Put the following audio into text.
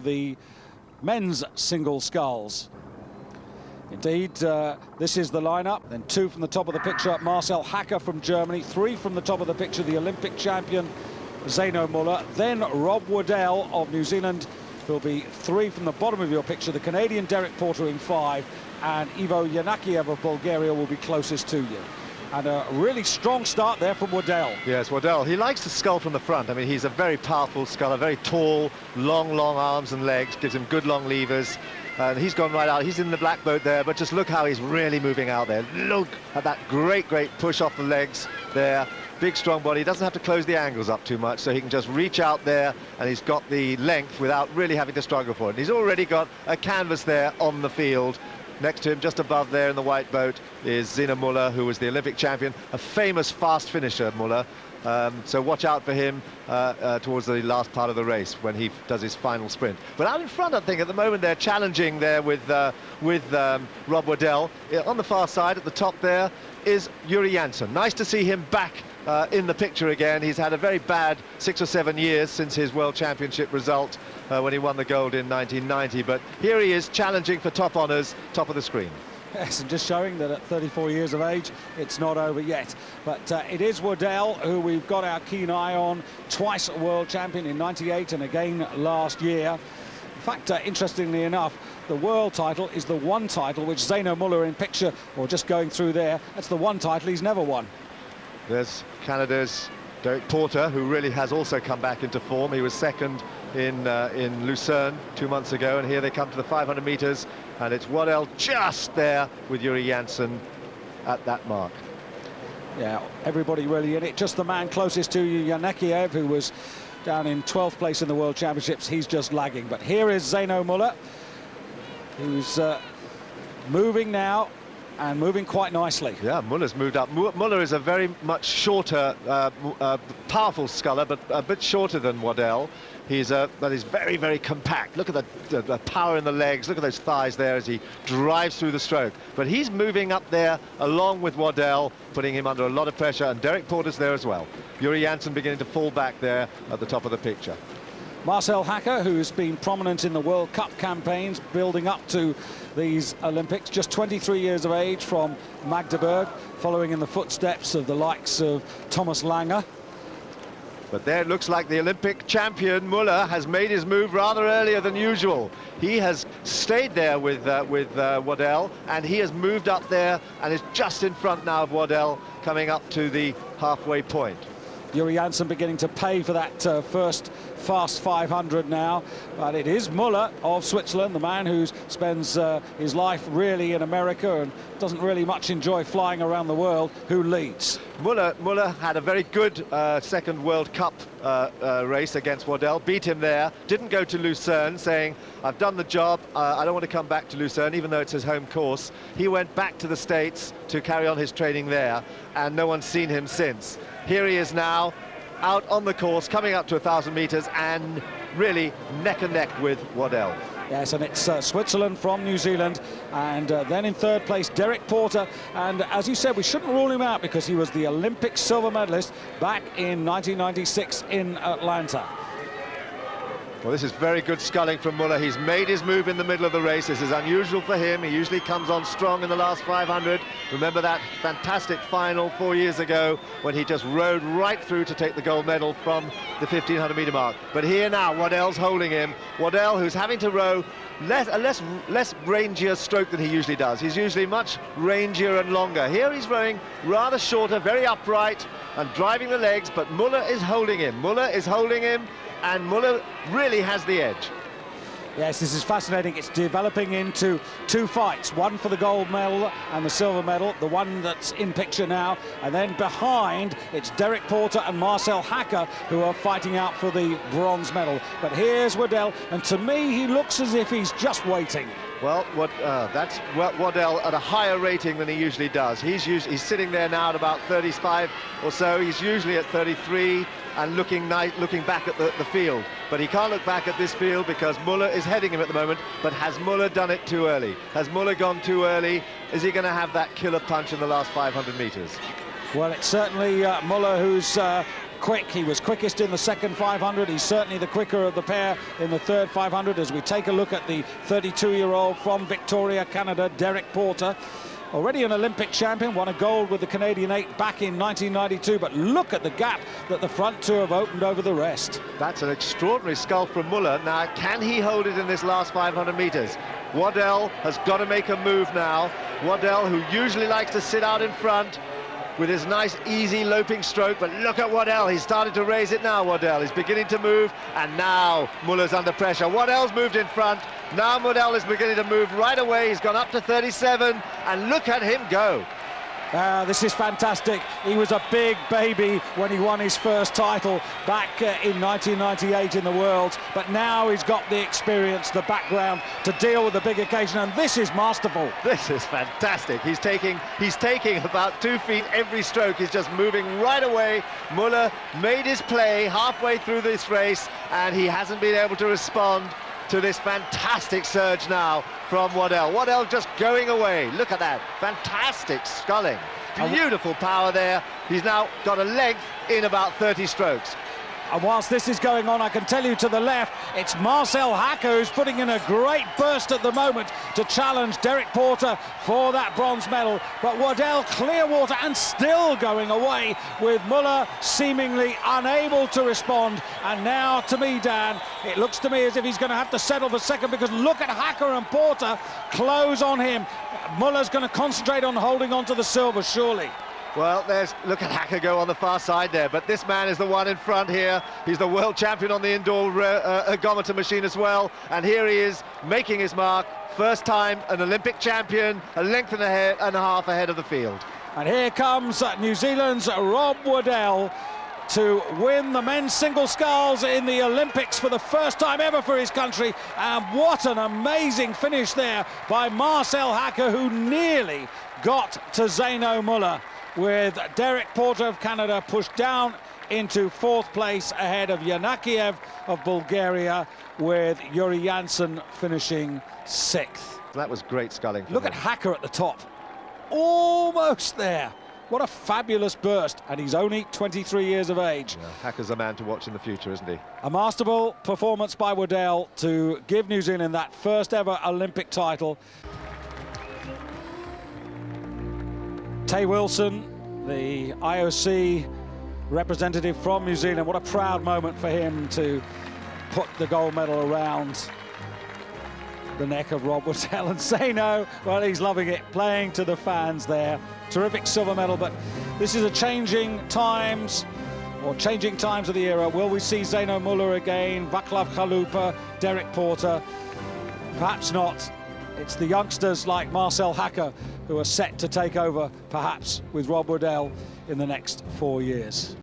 The men's single sculls. Indeed, this is the lineup. Then two from the top of the picture, Marcel Hacker from Germany. Three from the top of the picture, the Olympic champion, Zeno Muller. Then Rob Waddell of New Zealand, who'll be three from the bottom of your picture. The Canadian Derek Porter in five. And Ivo Yanakiev of Bulgaria will be closest to you. And a really strong start there from Waddell. Yes, Waddell, he likes to scull from the front. I mean, he's a very powerful sculler, very tall, long arms and legs, gives him good long levers. And he's gone right out. He's in the black boat there, but just look how he's really moving out there. Look at that great push off the legs there. Big, strong body. He doesn't have to close the angles up too much, so he can just reach out there, and he's got the length without really having to struggle for it. And he's already got a canvas there on the field. Next to him, just above there in the white boat, is Zeno Muller, who was the Olympic champion, a famous fast finisher, Muller. So watch out for him towards the last part of the race when he does his final sprint. But out in front, I think, at the moment, they're challenging there with Rob Waddell. On the far side, at the top there, is Yuri Janssen. Nice to see him back in the picture again. He's had a very bad 6 or 7 years since his World Championship result when he won the gold in 1990. But here he is challenging for top honours, top of the screen. Yes, and just showing that at 34 years of age, it's not over yet. But it is Waddell who we've got our keen eye on, twice a world champion in '98 and again last year. In fact, interestingly enough, the world title is the one title which Zeno Muller in picture, or just going through there, that's the one title he's never won. There's Canada's Derek Porter, who really has also come back into form. He was second in Lucerne 2 months ago, and here they come to the 500 meters, and it's Waddell just there with Yuri Janssen at that mark. Yeah, everybody really in it. Just the man closest to you, Yanakiev, who was down in 12th place in the World Championships. He's just lagging. But here is Zeno Muller, who's moving now, and moving quite nicely. Yeah, Muller's moved up. Muller is a very much shorter, powerful sculler, but a bit shorter than Waddell. But he's very compact. Look at the power in the legs. Look at those thighs there as he drives through the stroke. But he's moving up there along with Waddell, putting him under a lot of pressure, and Derek Porter's there as well. Yuri Janssen beginning to fall back there at the top of the picture. Marcel Hacker, who's been prominent in the World Cup campaigns building up to these Olympics, just 23 years of age, from Magdeburg, following in the footsteps of the likes of Thomas Lange. But there it looks like the Olympic champion Muller has made his move rather earlier than usual. He has stayed there with Waddell, and he has moved up there and is just in front now of Waddell, coming up to the halfway point. Yuri Janssen beginning to pay for that first fast 500 now, but it is Muller of Switzerland, the man who spends his life really in America and doesn't really much enjoy flying around the world, who leads. Muller had a very good second World Cup race against Waddell, beat him there, didn't go to Lucerne, saying, I've done the job, I don't want to come back to Lucerne, even though it's his home course. He went back to the States to carry on his training there, and no one's seen him since. Here he is now, out on the course, coming up to 1,000 meters, and really neck and neck with Waddell. Yes, and it's Switzerland from New Zealand, and then in third place, Derek Porter. And as you said, we shouldn't rule him out because he was the Olympic silver medalist back in 1996 in Atlanta. Well, this is very good sculling from Muller. He's made his move in the middle of the race. This is unusual for him. He usually comes on strong in the last 500. Remember that fantastic final 4 years ago when he just rode right through to take the gold medal from the 1,500-meter mark. But here now, Waddell's holding him. Waddell, who's having to row a less rangier stroke than he usually does. He's usually much rangier and longer. Here he's rowing rather shorter, very upright, and driving the legs, but Muller is holding him. Muller is holding him, and Muller really has the edge. Yes, this is fascinating. It's developing into two fights, one for the gold medal and the silver medal, the one that's in picture now, and then behind it's Derek Porter and Marcel Hacker who are fighting out for the bronze medal. But here's Waddell, and to me he looks as if he's just waiting. Well, that's Waddell at a higher rating than he usually does. He's sitting there now at about 35 or so. He's usually at 33 and looking back at the field. But he can't look back at this field because Muller is heading him at the moment. But has Muller done it too early? Has Muller gone too early? Is he going to have that killer punch in the last 500 meters? Well, it's certainly Muller who's quick. He was quickest in the second 500. He's certainly the quicker of the pair in the third 500. As we take a look at the 32-year-old from Victoria, Canada, Derek Porter. Already an Olympic champion, won a gold with the Canadian 8 back in 1992, but look at the gap that the front two have opened over the rest. That's an extraordinary scull from Muller. Now, can he hold it in this last 500 metres? Waddell has got to make a move now. Waddell, who usually likes to sit out in front with his nice, easy, loping stroke, but look at Waddell. He's started to raise it now, Waddell. He's beginning to move, and now Muller's under pressure. Waddell's moved in front. Now Waddell is beginning to move right away. He's gone up to 37, and look at him go. This is fantastic. He was a big baby when he won his first title back in 1998 in the Worlds, but now he's got the experience, the background to deal with the big occasion, and this is masterful. This is fantastic. He's taking about 2 feet every stroke. He's just moving right away. Muller made his play halfway through this race, and he hasn't been able to respond to this fantastic surge now from Waddell. Waddell just going away. Look at that. Fantastic sculling. Beautiful power there. He's now got a length in about 30 strokes. And whilst this is going on, I can tell you to the left, it's Marcel Hacker who's putting in a great burst at the moment to challenge Derek Porter for that bronze medal. But Waddell, clear water and still going away, with Muller seemingly unable to respond. And now, to me, Dan, it looks to me as if he's going to have to settle for second, because look at Hacker and Porter close on him. Muller's going to concentrate on holding on to the silver, surely. Well, look at Hacker go on the far side there, but this man is the one in front here. He's the world champion on the indoor ergometer machine as well, and here he is making his mark. First time an Olympic champion, a length and a half ahead of the field. And here comes New Zealand's Rob Waddell to win the men's single sculls in the Olympics for the first time ever for his country. And what an amazing finish there by Marcel Hacker, who nearly got to Zeno Muller, with Derek Porter of Canada pushed down into fourth place ahead of Yanakiev of Bulgaria, with Yuri Jansen finishing sixth. That was great sculling. Look at Hacker at the top, almost there. What a fabulous burst, and he's only 23 years of age. Yeah, Hacker's a man to watch in the future, isn't he? A masterful performance by Waddell to give New Zealand that first ever Olympic title. Tay Wilson, the IOC representative from New Zealand, what a proud moment for him to put the gold medal around the neck of Rob Waddell. And Zeno, well, he's loving it, playing to the fans there. Terrific silver medal, but this is changing times of the era. Will we see Zeno Muller again, Vaclav Chalupa, Derek Porter? Perhaps not. It's the youngsters like Marcel Hacker who are set to take over, perhaps, with Rob Waddell in the next 4 years.